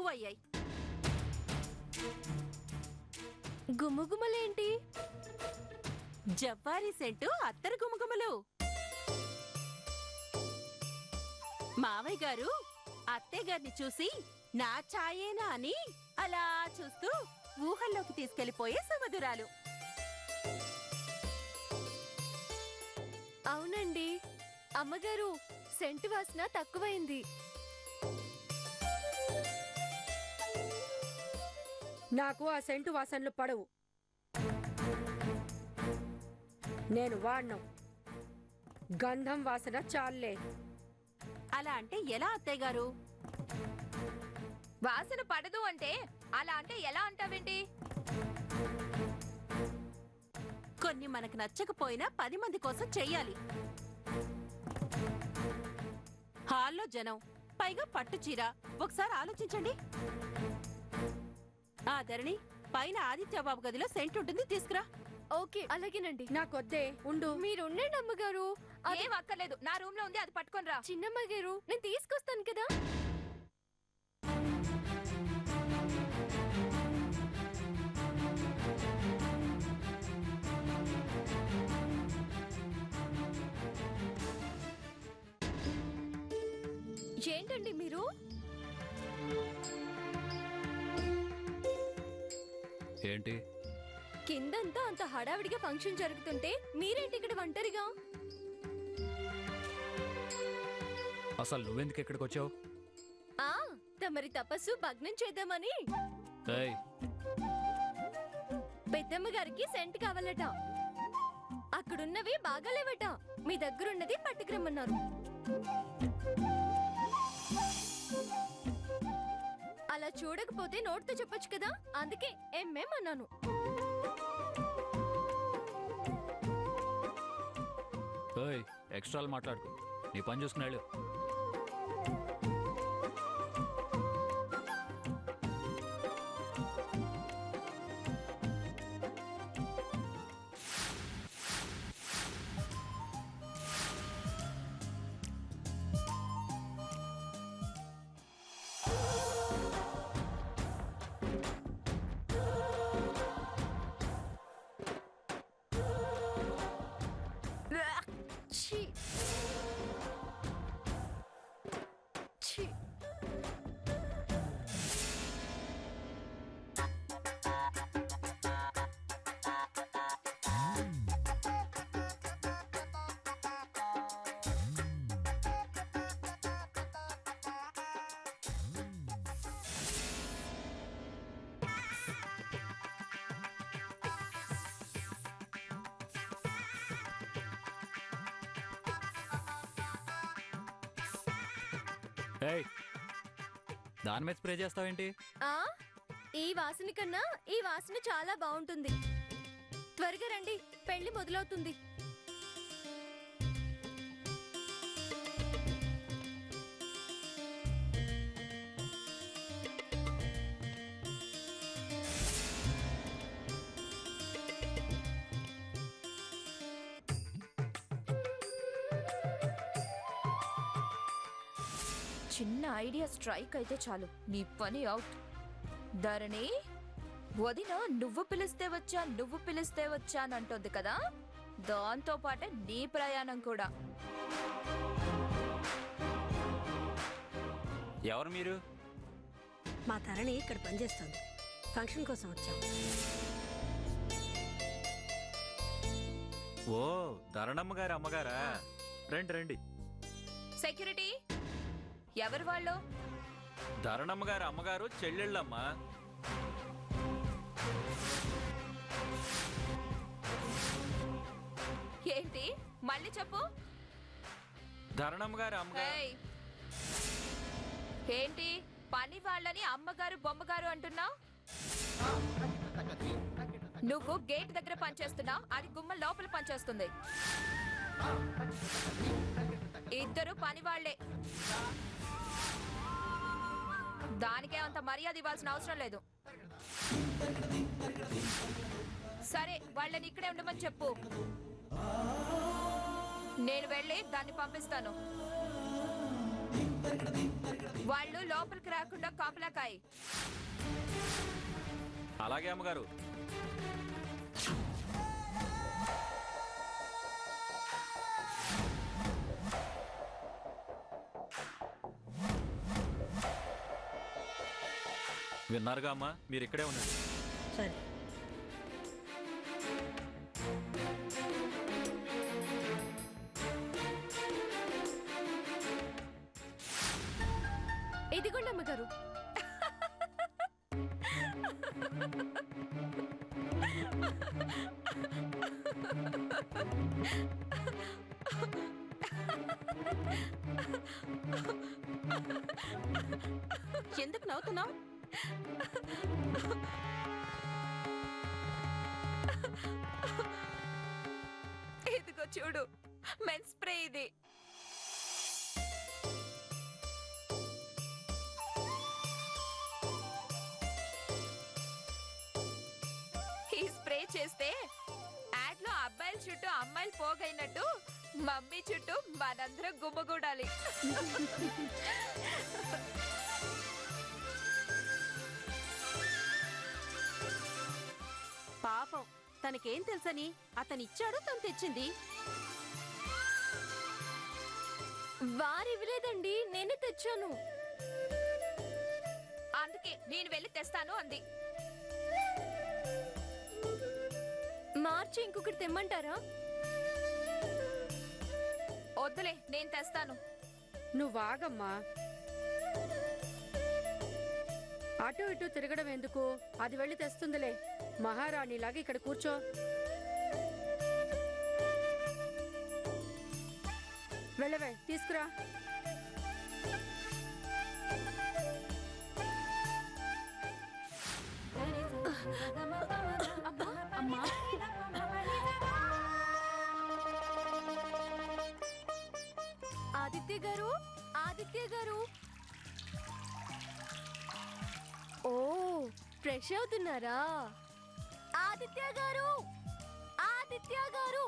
ఎక్కువయ్యాయి. గుమగుమలేంటి? జవ్వారి సెంటు అత్తరు గుమగుమలు. మావయ్య గారు అత్తయ్య గారిని చూసి నా ఛాయేనా అని అలా చూస్తూ ఊహల్లోకి తీసుకెళ్లిపోయే సుమధురాలు. అవునండి అమ్మగారు, సెంటు వాసన తక్కువైంది. నాకు ఆ సెంటు వాసనలు పడవు. నేను వాడ్ను. గంధం వాసన చాలే. అలా అంటే ఎలా అత్తయ్య గారు? వాసన పడదు అంటే అలా అంటే ఎలా అంటావేంటి? కొన్ని మనకు నచ్చకపోయినా 10 మంది కోసం చెయ్యాలి. హాల్లో జనం, పైగా పట్టు చీర. ఒకసారి ఆలోచించండి. ఆ ధరణి, పైన ఆదిత్యబాబు గదిలో సెంట్ ఉంటుంది, తీసుకురా. ఓకే అలాగేనండి. నాకొద్దే, ఉండు. మీరుండండి అమ్మగారు. ఏం అక్కర్లేదు, నా రూమ్ లో ఉంది, అది పట్టుకొని రా. చిన్నమ్మ గారు, నేను తీసుకొస్తాను కదా. ఏంటండి మీరు? ఏంటి? కిందంతా అంత హడావిడిగా ఫంక్షన్ జరుగుతుంటే మీరేంటి ఇక్కడ ఒంటరిగా? అసలు నువ్వెందుకు ఇక్కడికి వచ్చావు? తమరి తపస్సు భగ్నం చేద్దామని. పెద్దమ్మ గారికి సెంట్ కావాలట. అక్కడున్నవి బాగాలేవట. మీ దగ్గరున్నది పట్టుకురమ్మన్నారు. అలా చూడకపోతే నోటితో చెప్పొచ్చు కదా, అందుకే ఎంఎం అన్నాను. ఎక్స్ట్రాలు మాట్లాడుకో, నీ పని చూసుకున్నాడు. దాని మీద స్ప్రే చేస్తావేంటి? ఈ వాసన కన్నా ఈ వాసన చాలా బాగుంటుంది. త్వరగా రండి, పెళ్లి మొదలవుతుంది. చిన్న ఐడియా స్ట్రైక్ అయితే చాలు, నీ పని అవుట్. ధరణి, వదిన నువ్వు పిలిస్తే వచ్చా నువ్వు పిలిస్తే వచ్చా అని అంటుంది కదా, దాంతో పాటే నీ ప్రయాణం కూడా. ఎవరు మీరు? మా ధరణి ఇక్కడ పనిచేస్తుంది. ఫంక్షన్ కోసం వచ్చాం. ఓ, ధరణమ్మ గారి అమ్మగారా? రండి రండి. సెక్యూరిటీ, ఎవరు వాళ్ళు? ధరణమ్మ గారి అమ్మగారు చెల్లెళ్ళమ్మా. ఏంటి మళ్ళీ చెప్పు. ధరణమ్మ గారి అమ్మగారు. ఏంటి పని వాళ్ళని అమ్మగారు బొమ్మగారు అంటున్నావు? నువ్వు గేట్ దగ్గర పనిచేస్తున్నావు, అది గుమ్మ లోపల పనిచేస్తుంది. ఇద్దరు పని వాళ్లే, దానికే అంత మర్యాద ఇవ్వాల్సిన అవసరం లేదు. సరే, వాళ్ళని ఇక్కడే ఉండమని చెప్పు. నేను వెళ్ళి దాన్ని పంపిస్తాను. వాళ్ళు లోపలికి రాకుండా కాపలాకాయ్. అలాగే అమ్మగారు. విన్నారుగా అమ్మా, మీరు ఇక్కడే ఉండండి. సరే. ఇదిగోండి అమ్మగారు. ఎందుకు నవ్వుతున్నావు? ఇదిగో చూడు, మెన్స్ స్ప్రే ఇది. ఈ స్ప్రే చేస్తే యాడ్ లో అబ్బాయిల చుట్టూ అమ్మాయిలు పోగైనట్టు మమ్మీ చుట్టూ మనందరం గుమ్మగూడాలి. పాపం, తనకేం తెలుసని అతనిచ్చాడు, తను తెచ్చింది. వారు ఇవ్వలేదండి, నేనే తెచ్చాను. అందుకే నేను వెళ్ళి తెస్తాను అంది. మార్చి ఇంకొకటి తెమ్మంటారా? వద్దులే, నేను తెస్తాను. నువ్వాగమ్మా. అటు ఇటు తిరగడం ఎందుకు? అది వెళ్ళి తెస్తుందిలే. మహారాణిలాగా ఇక్కడ కూర్చో. వెళ్ళవే, తీసుకురా. అమ్మా, ఆదిత్య గారు, ఆదిత్య గారు. ఓ, ఫ్రెష్ అవుతున్నారా? ఆదిత్య గారు, ఆదిత్య గారు.